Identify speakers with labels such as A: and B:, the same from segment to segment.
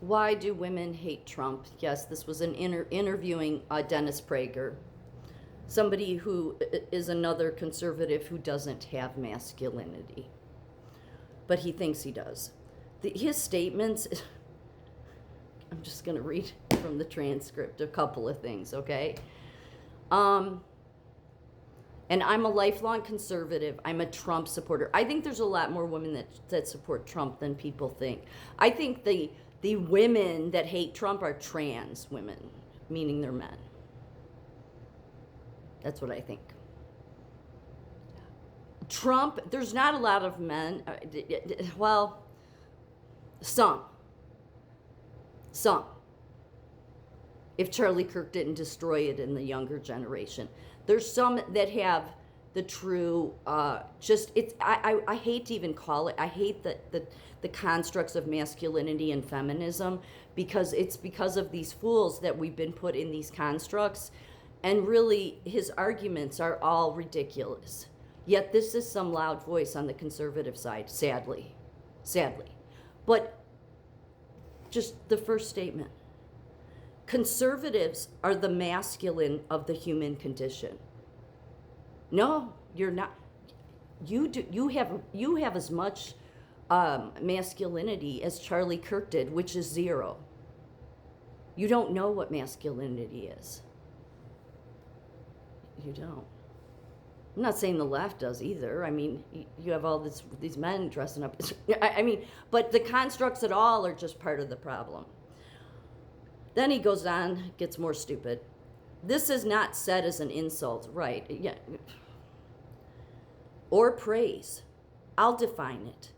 A: Why do women hate Trump? Yes, this was an interviewing Dennis Prager, somebody who is another conservative who doesn't have masculinity, but he thinks he does. His statements, I'm just going to read from the transcript a couple of things, okay? And I'm a lifelong conservative. I'm a Trump supporter. I think there's a lot more women that support Trump than people think. I think the women that hate Trump are trans women, meaning they're men. That's what I think. Trump, there's not a lot of men. Well, some. If Charlie Kirk didn't destroy it in the younger generation. There's some that have the true, I hate to even call it, I hate the constructs of masculinity and feminism, because it's because of these fools that we've been put in these constructs, and really his arguments are all ridiculous. Yet this is some loud voice on the conservative side, sadly. But just the first statement. Conservatives are the masculine of the human condition. No, you're not. You have as much masculinity as Charlie Kirk did, which is 0. You don't know what masculinity is. You don't. I'm not saying the left does either. I mean, you have all these men dressing up. I mean, but the constructs at all are just part of the problem. Then he goes on, gets more stupid. This is not said as an insult, right? Yeah. Or praise. I'll define it.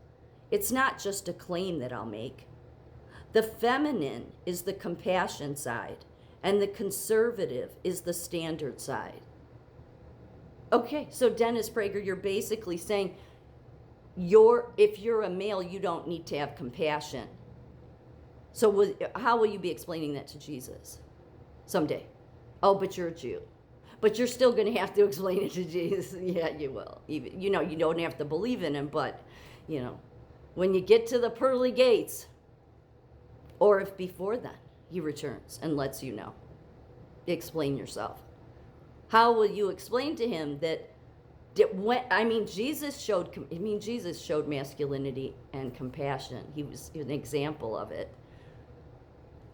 A: It's not just a claim that I'll make. The feminine is the compassion side, and the conservative is the standard side. Okay, so Dennis Prager, you're basically saying if you're a male, you don't need to have compassion. So how will you be explaining that to Jesus someday? Oh, but you're a Jew. But you're still going to have to explain it to Jesus. Yeah, you will. Even, you don't have to believe in him, but, when you get to the pearly gates, or if before then he returns and lets you know, explain yourself. How will you explain to him that Jesus showed masculinity and compassion. He was an example of it.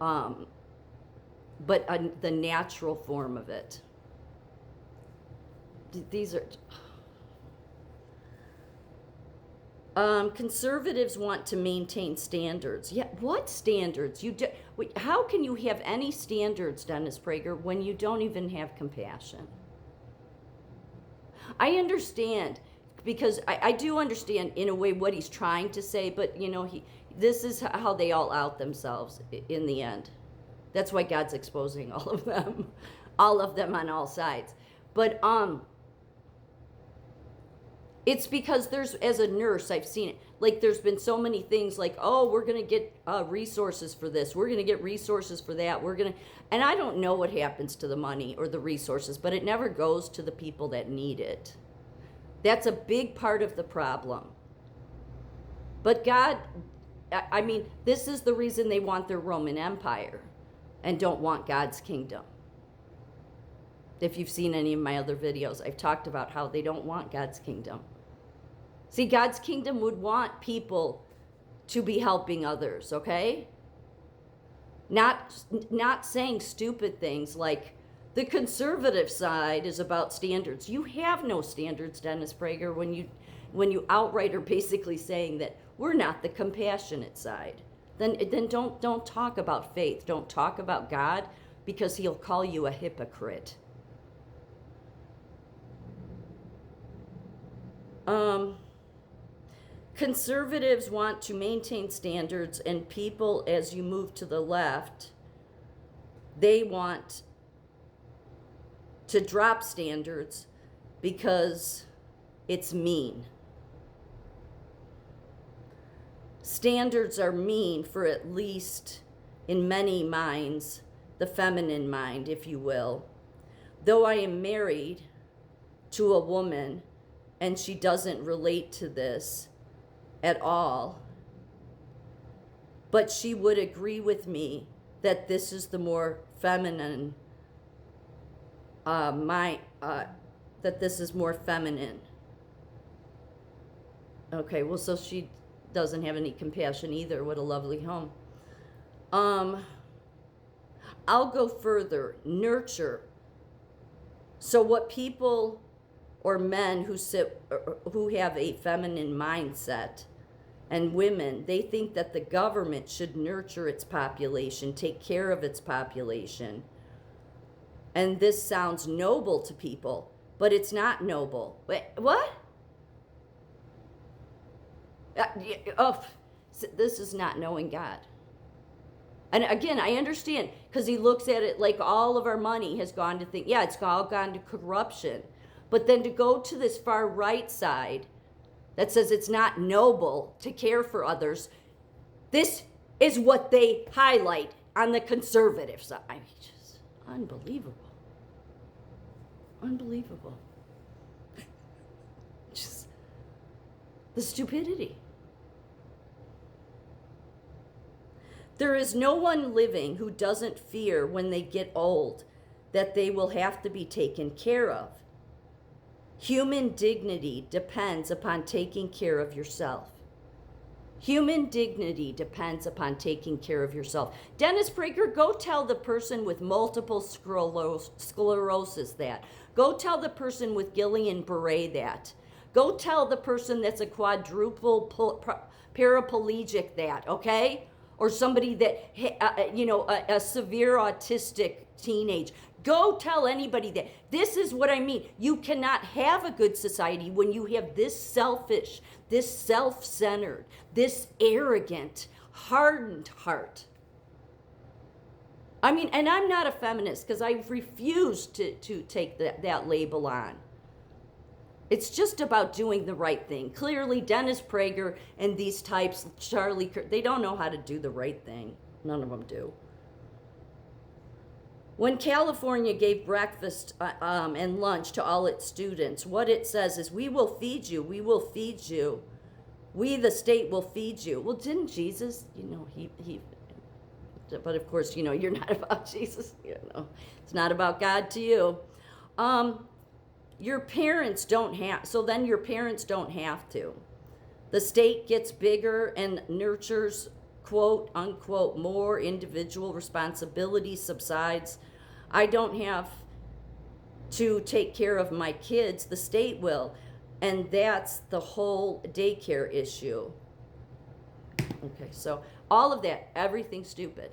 A: But the natural form of it. These are conservatives want to maintain standards. Yeah, what standards? How can you have any standards, Dennis Prager, when you don't even have compassion? I understand, because I do understand in a way what he's trying to say, but this is how they all out themselves in the end. That's why God's exposing all of them on all sides. But it's because as a nurse, I've seen it. Like, there's been so many things like, oh, we're going to get resources for this. We're going to get resources for that. And I don't know what happens to the money or the resources, but it never goes to the people that need it. That's a big part of the problem. But God, this is the reason they want their Roman Empire and don't want God's kingdom. If you've seen any of my other videos, I've talked about how they don't want God's kingdom. See, God's kingdom would want people to be helping others, okay? Not saying stupid things like the conservative side is about standards. You have no standards, Dennis Prager, when you outright are basically saying that we're not the compassionate side. Then don't talk about faith. Don't talk about God, because he'll call you a hypocrite. Conservatives want to maintain standards, and people, as you move to the left, they want to drop standards because it's mean. Standards are mean for, at least in many minds, the feminine mind, if you will. Though I am married to a woman and she doesn't relate to this at all, but she would agree with me that this is the more feminine, that this is more feminine. Okay, well, so she doesn't have any compassion either. What a lovely home. I'll go further. Nurture. So what people or men who have a feminine mindset, and women, they think that the government should nurture its population, take care of its population. And this sounds noble to people, but it's not noble. Wait, what? This is not knowing God. And again, I understand, because he looks at it like all of our money has gone to think, yeah, it's all gone to corruption. But then to go to this far right side that says it's not noble to care for others, this is what they highlight on the conservative side. I mean, just unbelievable. Unbelievable. Just the stupidity. There is no one living who doesn't fear when they get old that they will have to be taken care of. Human dignity depends upon taking care of yourself. Human dignity depends upon taking care of yourself. Dennis Prager, go tell the person with multiple sclerosis that. Go tell the person with Guillain-Barré that. Go tell the person that's a quadruple paraplegic that, okay? Or somebody that, a severe autistic teenage. Go tell anybody that. This is what I mean. You cannot have a good society when you have this selfish, this self-centered, this arrogant, hardened heart. I mean, and I'm not a feminist because I refuse to take that label on. It's just about doing the right thing. Clearly, Dennis Prager and these types, Charlie Kirk, they don't know how to do the right thing. None of them do. When California gave breakfast and lunch to all its students, what it says is, we will feed you, we will feed you. We, the state, will feed you. Well, didn't Jesus, but of course, you're not about Jesus. It's not about God to you. Your parents don't have, so then your parents don't have to. The state gets bigger and nurtures, quote, unquote, more individual responsibility subsides. I don't have to take care of my kids, the state will. And that's the whole daycare issue. Okay, so all of that, everything's stupid.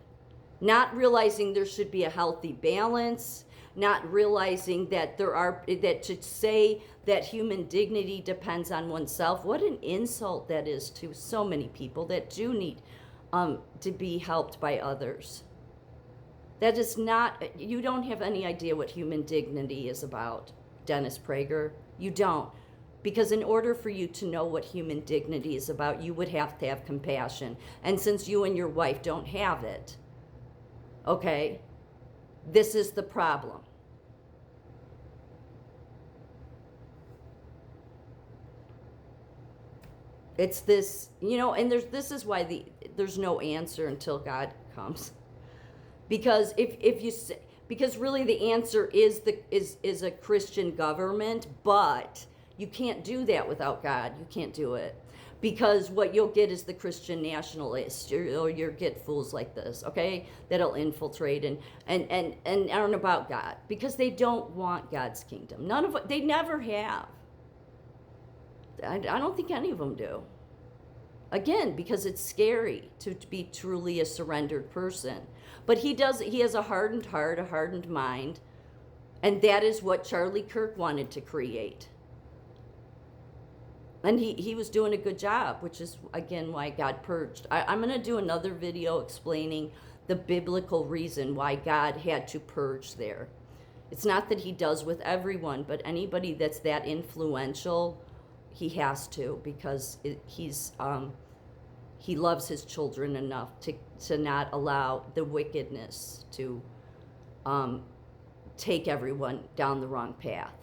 A: Not realizing there should be a healthy balance, not realizing that that to say that human dignity depends on oneself, what an insult that is to so many people that do need to be helped by others. That is not, you don't have any idea what human dignity is about, Dennis Prager. You don't. Because in order for you to know what human dignity is about, you would have to have compassion. And since you and your wife don't have it, okay, this is the problem. It's this, and this is why there's no answer until God comes. Because because really the answer is a Christian government, but you can't do that without God. You can't do it. Because what you'll get is the Christian nationalists, or you'll get fools like this, okay, that'll infiltrate and aren't about God, because they don't want God's kingdom. They never have. I don't think any of them do. Again, because it's scary to be truly a surrendered person. But he has a hardened heart, a hardened mind, and that is what Charlie Kirk wanted to create. And he was doing a good job, which is, again, why God purged. I'm going to do another video explaining the biblical reason why God had to purge there. It's not that he does with everyone, but anybody that's that influential, he has to, because he loves his children enough to not allow the wickedness to take everyone down the wrong path.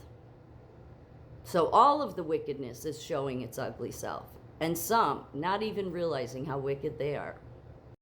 A: So all of the wickedness is showing its ugly self, and some not even realizing how wicked they are.